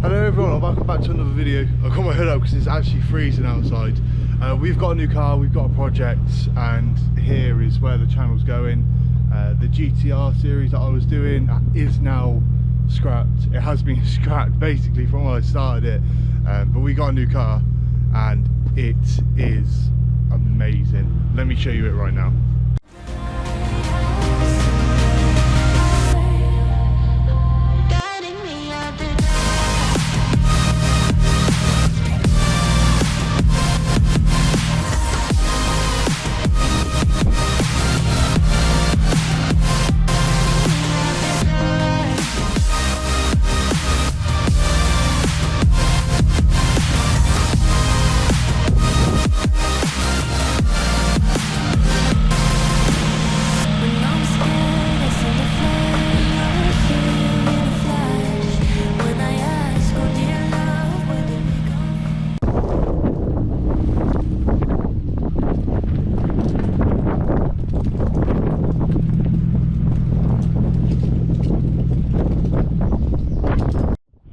Hello everyone, welcome back to another video. I've got my hood up because it's actually freezing outside. We've got a new car, we've got a project, and here is where the channel's going. The GTR series that I was doing is now scrapped. It has been scrapped basically from when I started it, but we got a new car and it is amazing. Let me show you it right now.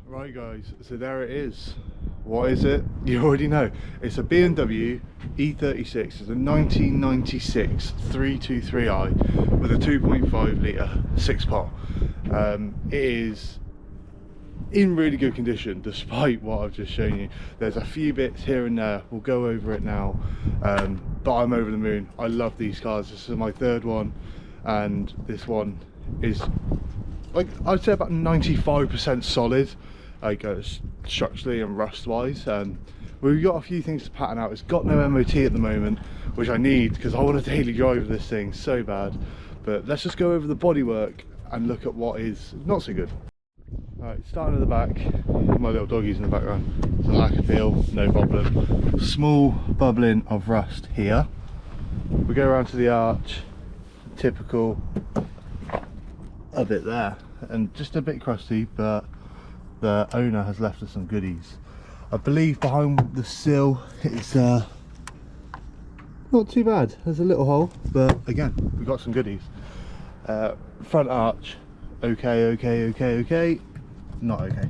Right guys, so there it is. What is it? You already know. It's a BMW E36. It's a 1996 323i with a 2.5 litre 6-pot. It is in really good condition despite what I've just shown you. There's a few bits here and there, we'll go over it now, but I'm over the moon. I love these cars. This is my third one, and this one is, like, I'd say about 95% solid, like structurally and rust wise. We've got a few things to pattern out. It's got no MOT at the moment, which I need because I want to daily drive this thing so bad. But let's just go over the bodywork and look at what is not so good. Alright, starting at the back, my little doggies in the background. It's a lack of feel, no problem. Small bubbling of rust here. We go around to the arch, typical, a bit there, and just a bit crusty, but the owner has left us some goodies. I believe behind the sill it's not too bad. There's a little hole, but again, we got some goodies. Front arch, okay. Not okay.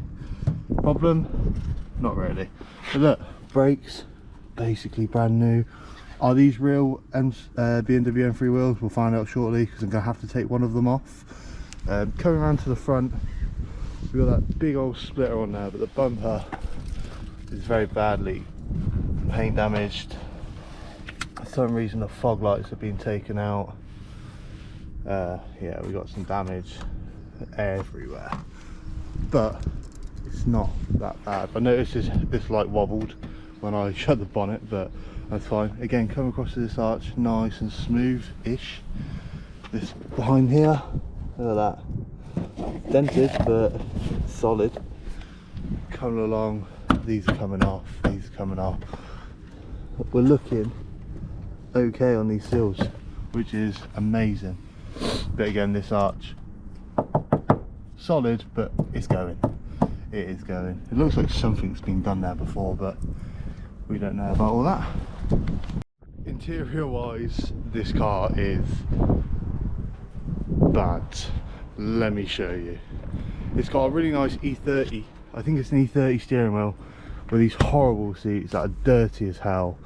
Problem? Not really. But look, brakes, basically brand new. Are these real BMW M3 wheels? We'll find out shortly because I'm going to have to take one of them off. Coming around to the front, we've got that big old splitter on there, but the bumper is very badly paint damaged. For some reason the fog lights have been taken out. Yeah, we got some damage everywhere, but it's not that bad. I noticed this light wobbled when I shut the bonnet, but that's fine. Again, come across to this arch, nice and smooth-ish. This behind here, look at that, dented but solid. Coming along, these are coming off, these are coming off. We're looking okay on these sills, which is amazing. But again, this arch, solid, but it's going. It is going. It looks like something's been done there before, but we don't know about all that. Interior wise, this car is bad. Let me show you. It's got a really nice E30, I think it's an E30 steering wheel with these horrible seats that are dirty as hell.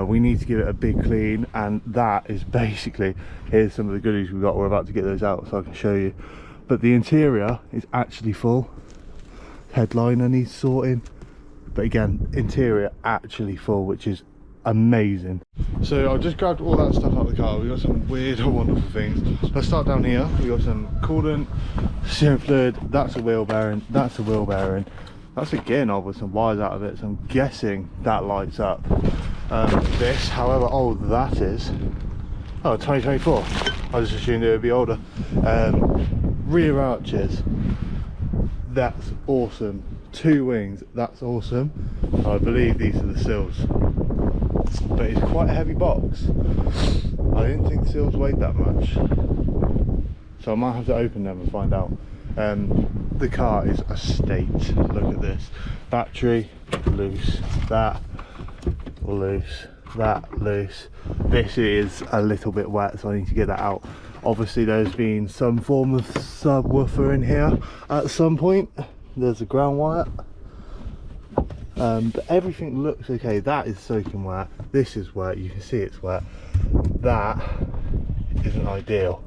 We need to give it a big clean, and that is basically, here's some of the goodies we've got. We're about to get those out so I can show you. But the interior is actually full. Headliner needs sorting, but again, interior actually full, which is amazing. So I just grabbed all that stuff out of the car. We got some weird or wonderful things. Let's start down here. We got some coolant, steering fluid, that's a wheel bearing, that's a wheel bearing, that's a gear knob with some wires out of it, so I'm guessing that lights up. This, however old that is, oh, 2024, I just assumed it would be older. Rear arches, that's awesome. Two wings, that's awesome. I believe these are the sills, but it's quite a heavy box. I didn't think the sills weighed that much, so I might have to open them and find out. The car is a state. Look at this. Battery loose, that loose, that loose. This is a little bit wet, so I need to get that out. Obviously there's been some form of subwoofer in here at some point. There's a ground wire, but everything looks okay. That is soaking wet, this is wet, you can see it's wet. That isn't ideal,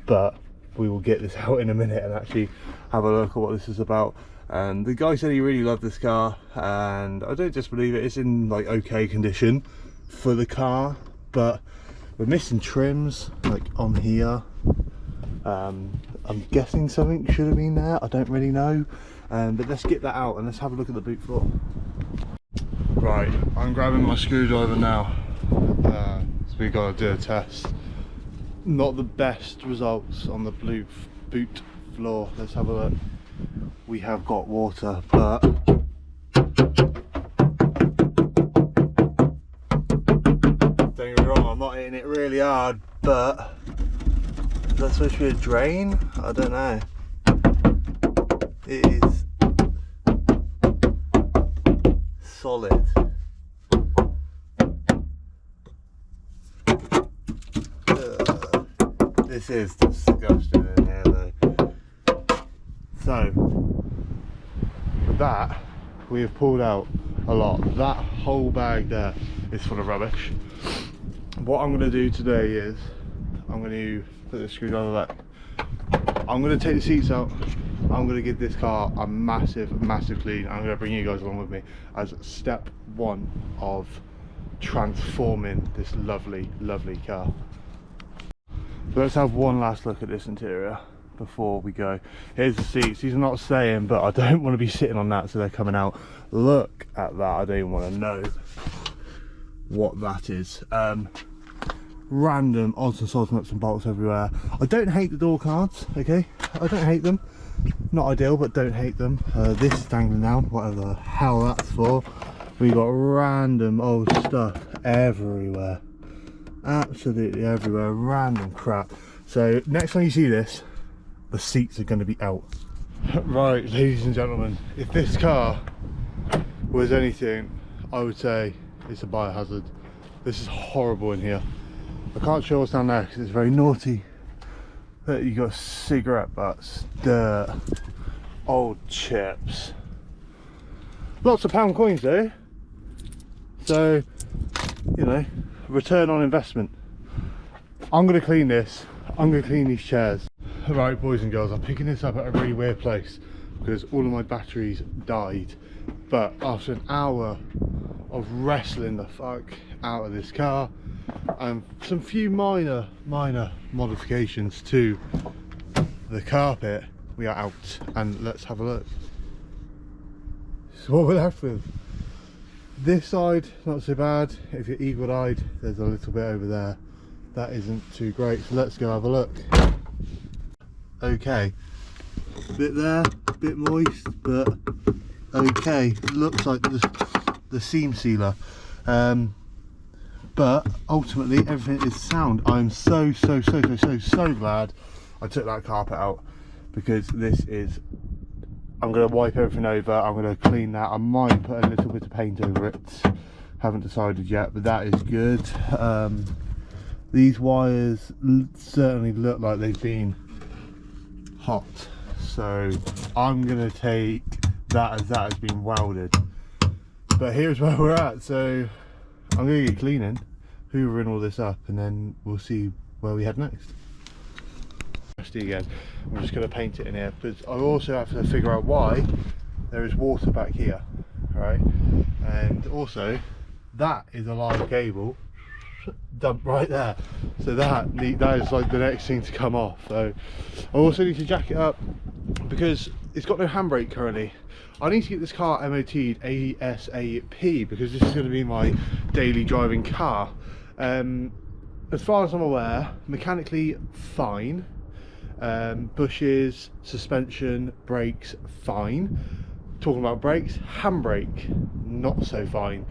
but we will get this out in a minute and actually have a look at what this is about. And the guy said he really loved this car, and I don't just believe it. It's in like okay condition for the car, but we're missing trims like on here. I'm guessing something should have been there, I don't really know. But let's get that out and let's have a look at the boot floor. Right, I'm grabbing my screwdriver now, so we gotta do a test. Not the best results on the boot floor. Let's have a look. We have got water, but don't get me wrong, I'm not hitting it really hard, but is that supposed to be a drain? I don't know. It is solid. This is disgusting in here though. So, with that, we have pulled out a lot. That whole bag there is full of rubbish. What I'm going to do today is, I'm going to put the screwdriver back. I'm going to take the seats out. I'm going to give this car a massive clean. I'm going to bring you guys along with me as step one of transforming this lovely car. So let's have one last look at this interior before we go. Here's the seats. These are not staying, but I don't want to be sitting on that, so they're coming out. Look at that. I don't even want to know what that is. Random odds and sods, nuts and bolts everywhere. I don't hate the door cards, okay? I don't hate them. Not ideal, but don't hate them. This is dangling down, whatever the hell that's for. We got random old stuff everywhere. Absolutely everywhere, random crap. So next time you see this, the seats are going to be out. Right, ladies and gentlemen, if this car was anything, I would say it's a biohazard. This is horrible in here. I can't show what's down there because it's very naughty. But you got cigarette butts, dirt, old chips. Lots of pound coins though. So, you know, return on investment. I'm going to clean this. I'm going to clean these chairs. Right, boys and girls, I'm picking this up at a really weird place because all of my batteries died. But after an hour of wrestling the fuck out of this car and some few minor modifications to the carpet, we are out and let's have a look. So what we're left with, this side not so bad. If you're eagle-eyed, there's a little bit over there that isn't too great, so let's go have a look. Okay, bit there, bit moist, but okay. Looks like the seam sealer, but ultimately everything is sound. I'm so glad I took that carpet out, because this is, I'm going to wipe everything over, I'm going to clean that. I might put a little bit of paint over it, haven't decided yet, but that is good. These wires certainly look like they've been hot, so I'm going to take that as that has been welded. But here's where we're at, so I'm going to get cleaning, hoovering all this up, and then we'll see where we head next. Again, I'm just going to paint it in here, but I also have to figure out why there is water back here, right? And also that is a live cable dumped right there, so that is like the next thing to come off. So I also need to jack it up because it's got no handbrake currently. I need to get this car MOT'd ASAP because this is going to be my daily driving car. As far as I'm aware, mechanically fine. Bushes, suspension, brakes fine. Talking about brakes, handbrake not so fine.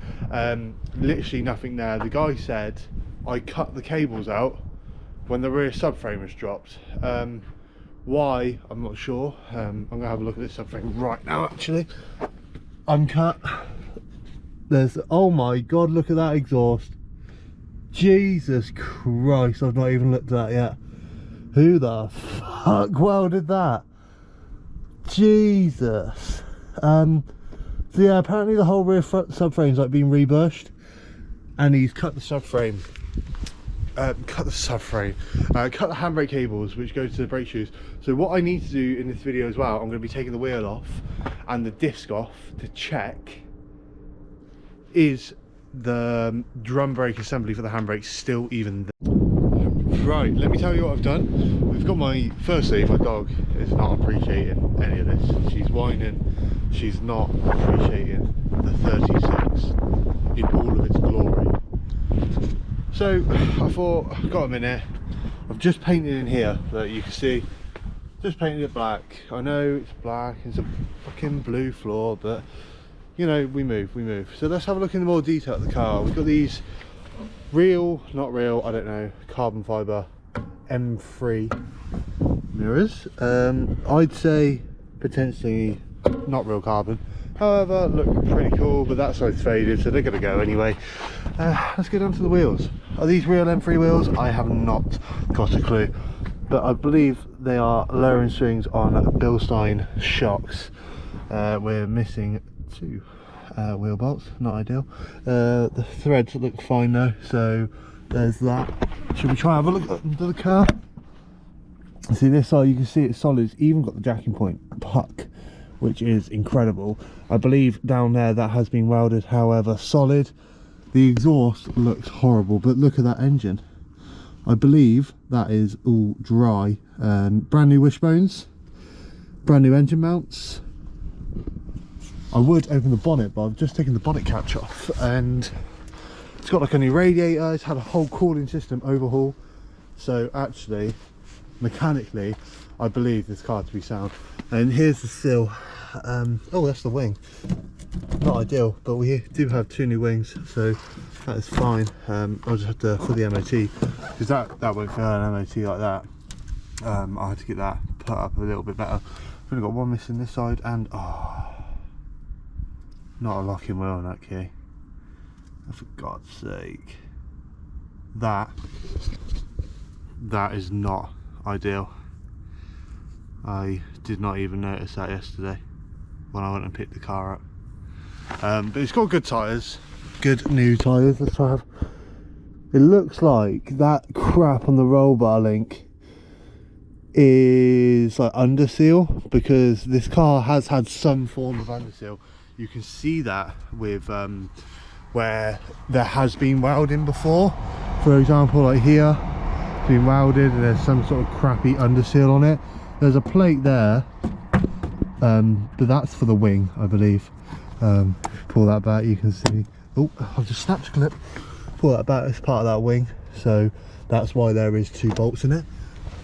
Literally nothing there. The guy said I cut the cables out when the rear subframe was dropped. Why, I'm not sure. I'm gonna have a look at this subframe right now actually. Uncut. There's, oh my god, look at that exhaust. Jesus Christ, I've not even looked at that yet. Who the fuck welded that? Jesus. So yeah, apparently the whole rear front subframe's like been rebushed, and he's cut the subframe. Cut the handbrake cables which go to the brake shoes. So what I need to do in this video as well, I'm going to be taking the wheel off and the disc off to check is the drum brake assembly for the handbrake still even there. Right, let me tell you what I've done. We've got firstly my dog is not appreciating any of this. She's whining, she's not appreciating the 36 in all of its glory. So I thought, I've got a minute, I've just painted in here that you can see, just painted it black. I know it's black, it's a fucking blue floor, but you know, we move. So let's have a look in more detail at the car. We've got these real, not real, I don't know, carbon fibre M3 mirrors. I'd say potentially not real carbon. However, look pretty cool, but that side's faded, so they're going to go anyway. Let's get on to the wheels. Are these real M3 wheels? I have not got a clue, but I believe they are lowering swings on Bilstein shocks. We're missing 2 wheel bolts, not ideal. The threads look fine though, so there's that. Should we try and have a look under the car? See this side, you can see it's solid. It's even got the jacking point puck, which is incredible. I believe down there that has been welded, however solid. The exhaust looks horrible, but look at that engine. I believe that is all dry. Brand new wishbones, brand new engine mounts. I would open the bonnet, but I've just taken the bonnet catch off, and it's got like a new radiator. It's had a whole cooling system overhaul. So actually, mechanically, I believe this car to be sound. And here's the sill. Oh, that's the wing. Not ideal, but we do have 2 new wings, so that is fine. I'll just have to, for the MOT, because that won't fail an MOT like that. I had to get that put up a little bit better. I've only got one missing this side, and not a locking wheel on that key. Oh, for God's sake. That is not ideal. I did not even notice that yesterday when I went and picked the car up. But it's got good tyres, good new tyres. Let's try have. It looks like that crap on the roll bar link is like under seal, because this car has had some form of under seal. You can see that with where there has been welding before. For example, like here, it's been welded and there's some sort of crappy under seal on it. There's a plate there, but that's for the wing, I believe. Pull that back, you can see. Oh, I've just snapped a clip. Pull that back, it's part of that wing, so that's why there is 2 bolts in it.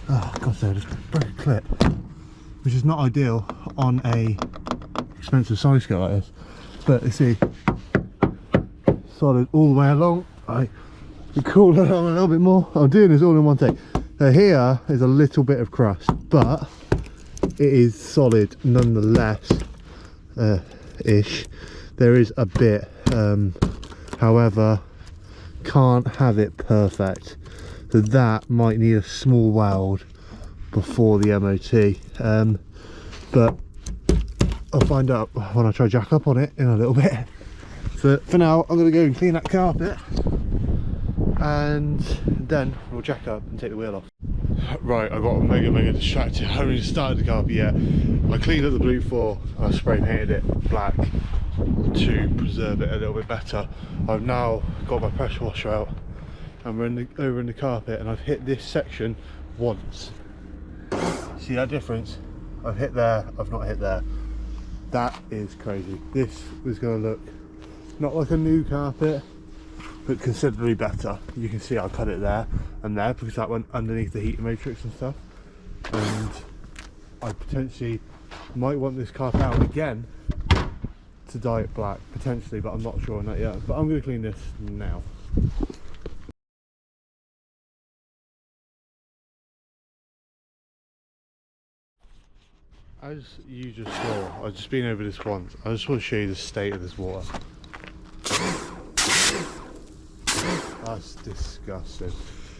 Oh god, so I just broke a clip, which is not ideal on a expensive size scale like this. But you see, solid all the way along. I can cool it on a little bit more. I'm doing this all in one take. So here is a little bit of crust, but it is solid nonetheless. Ish. There is a bit, however, can't have it perfect. So that might need a small weld before the MOT. But I'll find out when I try jack up on it in a little bit. So for now, I'm going to go and clean that carpet, and then we'll jack up and take the wheel off. Right, I got mega distracted. I haven't even started the carpet yet. I cleaned up the blue floor and I spray painted it black to preserve it a little bit better. I've now got my pressure washer out and we're over in the carpet, and I've hit this section once. See that difference? I've hit there, I've not hit there. That is crazy. This was going to look not like a new carpet, but considerably better. You can see I cut it there and there because that went underneath the heater matrix and stuff. And I potentially might want this carpet out again to dye it black, potentially, but I'm not sure on that yet. But I'm going to clean this now. As you just saw, I've just been over this once. I just want to show you the state of this water. That's disgusting.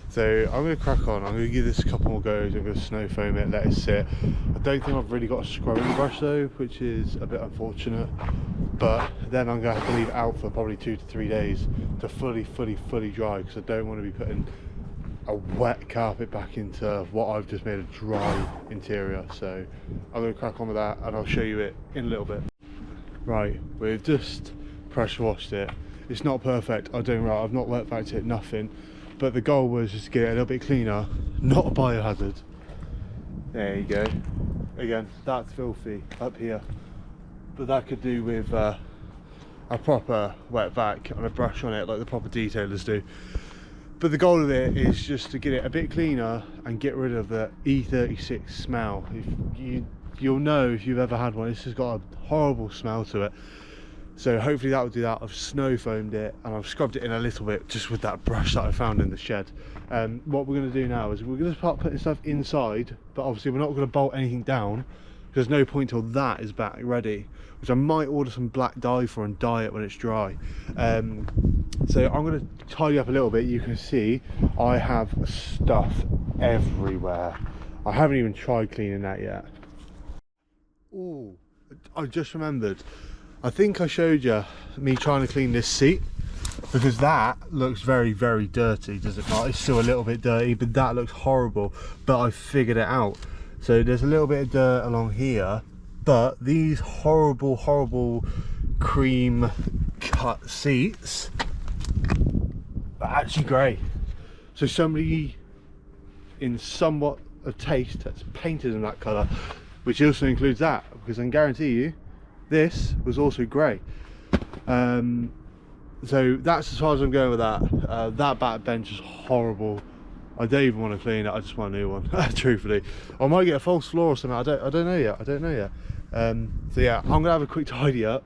So I'm going to crack on. I'm going to give this a couple more goes. I'm going to snow foam it, let it sit. I don't think I've really got a scrubbing brush though, which is a bit unfortunate. but then I'm going to have to leave it out for probably 2 to 3 days to fully dry, because I don't want to be putting a wet carpet back into what I've just made a dry interior. So I'm going to crack on with that, and I'll show you it in a little bit. Right, we've just pressure washed it. It's not perfect, I've not wet vacuumed it, nothing, but the goal was just to get it a little bit cleaner, not a biohazard. There you go. Again, that's filthy up here, but that could do with a proper wet vac and a brush on it like the proper detailers do. But the goal of it is just to get it a bit cleaner and get rid of the E36 smell. You'll know if you've ever had one, it's just got a horrible smell to it. So hopefully that will do that. I've snow foamed it and I've scrubbed it in a little bit just with that brush that I found in the shed. What we're going to do now is we're going to start putting stuff inside, but obviously we're not going to bolt anything down. There's no point till that is back ready, which I might order some black dye for and dye it when it's dry. So I'm going to tidy up a little bit. You can see I have stuff everywhere. I haven't even tried cleaning that yet. Oh, I just remembered, I think I showed you me trying to clean this seat, because that looks very dirty, does it not? It's still a little bit dirty, but that looks horrible, but I figured it out. So there's a little bit of dirt along here, but these horrible cream cut seats are actually grey. So somebody in somewhat of taste has painted them that colour, which also includes that, because I can guarantee you this was also grey. So that's as far as I'm going with that. That back bench is horrible. I don't even want to clean it, I just want a new one. Truthfully, I might get a false floor or something. I don't know yet. So yeah, I'm gonna have a quick tidy up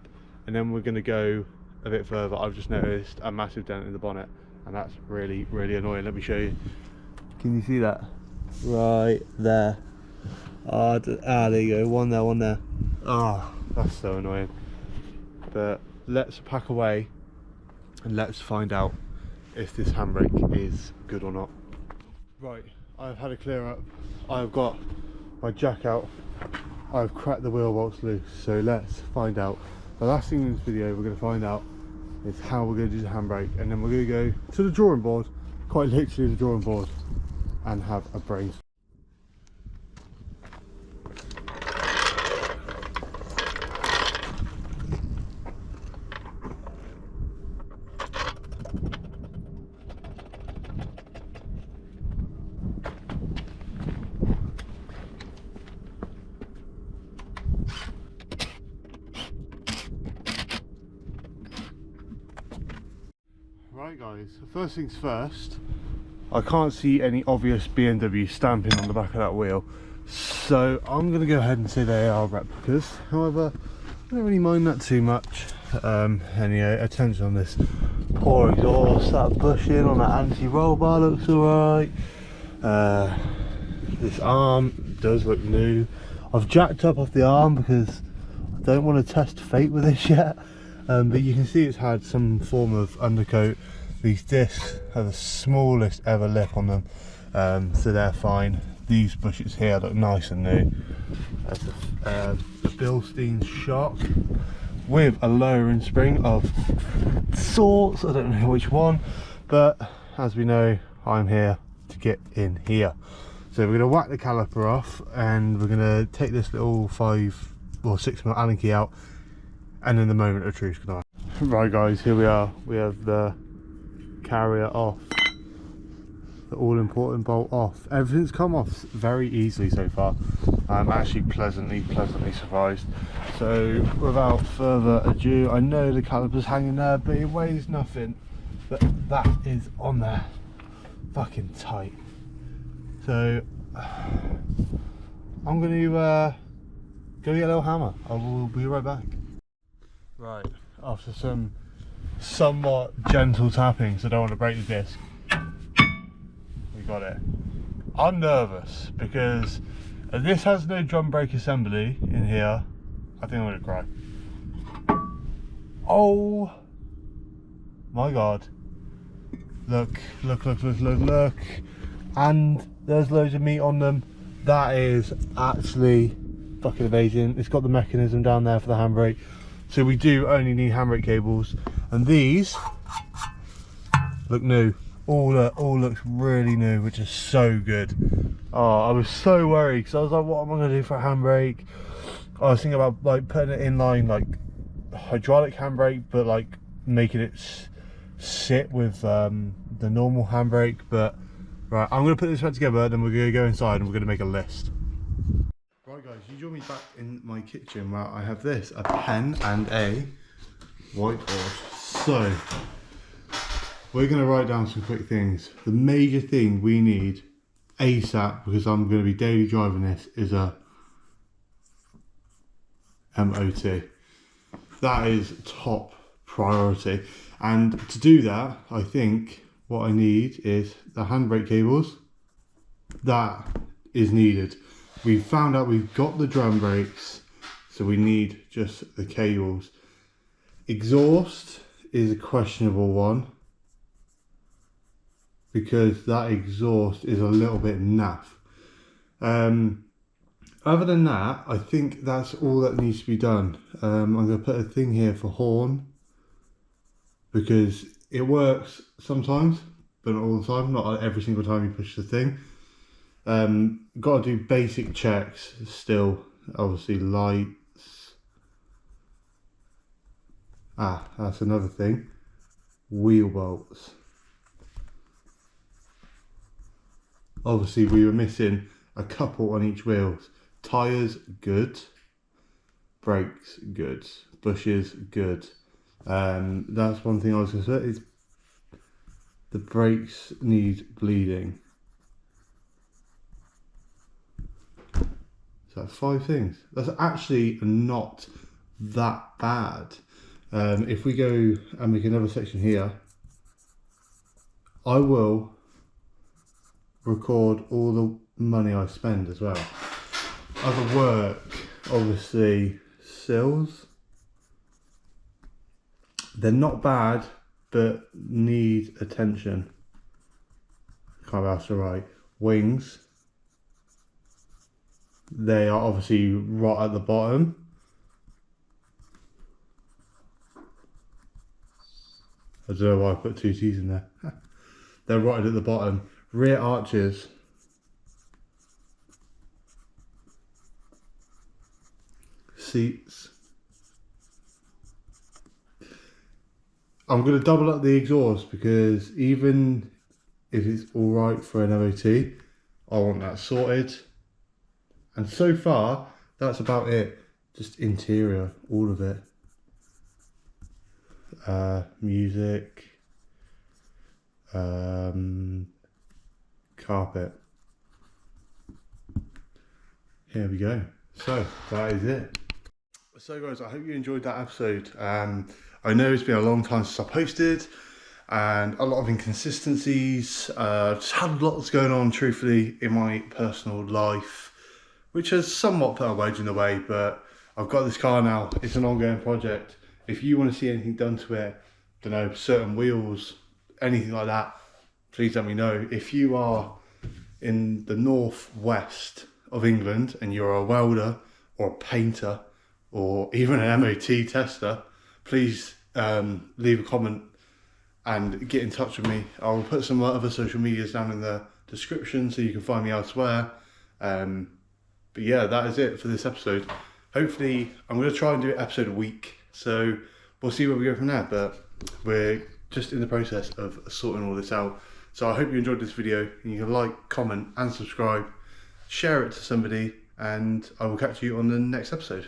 and then we're gonna go a bit further. I've just noticed a massive dent in the bonnet and that's really annoying. Let me show you. Can you see that? Right there. There you go, one there. That's so annoying. But let's pack away and let's find out if this handbrake is good or not. Right, I've had a clear up. I've got my jack out. I've cracked the wheel bolts loose. So let's find out. The last thing in this video we're going to find out is how we're going to do the handbrake, and then we're going to go to the drawing board, quite literally the drawing board, and have a brainstorm. Right guys, first things first, I can't see any obvious BMW stamping on the back of that wheel, so I'm going to go ahead and say they are replicas. However, I don't really mind that too much. Anyway, attention on this poor exhaust, that bushing on that anti-roll bar looks alright. This arm does look new. I've jacked up off the arm because I don't want to test fate with this yet. But you can see it's had some form of undercoat. These discs have the smallest ever lip on them, so they're fine. These bushes here look nice and new. That's a Bilstein shock with a lowering spring of sorts. I don't know which one, but as we know, I'm here to get in here. So we're going to whack the caliper off and we're going to take this little 5 or 6mm Allen key out, and then the moment of truth can I. Right guys, here we are. We have the carrier off, the all important bolt off. Everything's come off very easily so far. I'm actually pleasantly surprised. So without further ado, I know the caliper's hanging there, but it weighs nothing, but that is on there fucking tight. So I'm going to go get a little hammer. I will be right back. Right, after some somewhat gentle tapping, so I don't want to break the disc, we got it. I'm nervous because this has no drum brake assembly in here. I think I'm going to cry. Oh my god. Look. And there's loads of meat on them. That is actually fucking amazing. It's got the mechanism down there for the handbrake. So we do only need handbrake cables, and these look new. All looks really new, which is so good. Oh, I was so worried because I was like, what am I going to do for a handbrake? I was thinking about like putting it in line like hydraulic handbrake, but like making it sit with the normal handbrake. But right, I'm going to put this back together, then we're going to go inside and we're going to make a list. Right guys, you join me back in my kitchen where I have this, a pen and a whiteboard. So we're going to write down some quick things. The major thing we need ASAP, because I'm going to be daily driving this, is a MOT. That is top priority. And to do that, I think what I need is the handbrake cables. That is needed. We've found out we've got the drum brakes, so we need just the cables. Exhaust is a questionable one, because that exhaust is a little bit naff. Other than that, I think that's all that needs to be done. I'm going to put a thing here for horn, because it works sometimes, but not all the time, not every single time you push the thing. Got to do basic checks still, obviously lights. That's another thing, wheel bolts. Obviously we were missing a couple on each wheel. Tyres, good. Brakes, good. Bushes, good. That's one thing I was going to say, is the brakes need bleeding. So that's 5 things. That's actually not that bad. If we go and make another section here, I will record all the money I spend as well. Other work, obviously sills. They're not bad, but need attention. Can't be asked to write. Wings. They are obviously right at the bottom. I don't know why I put 2 T's in there. They're right at the bottom. Rear arches. Seats. I'm going to double up the exhaust, because even if it's alright for an MOT, I want that sorted. And so far, that's about it. Just interior, all of it. Music. Carpet. Here we go. So that is it. So guys, I hope you enjoyed that episode. I know it's been a long time since I posted, and a lot of inconsistencies. Just had lots going on, truthfully, in my personal life, which has somewhat put a wedge in the way, but I've got this car now. It's an ongoing project. If you want to see anything done to it, don't know, certain wheels, anything like that, please let me know. If you are in the northwest of England and you're a welder or a painter or even an MOT tester, please leave a comment and get in touch with me. I will put some other social medias down in the description so you can find me elsewhere. But yeah, that is it for this episode. Hopefully, I'm going to try and do an episode a week, so we'll see where we go from there, but we're just in the process of sorting all this out. So I hope you enjoyed this video, and you can like, comment and subscribe, share it to somebody, and I will catch you on the next episode.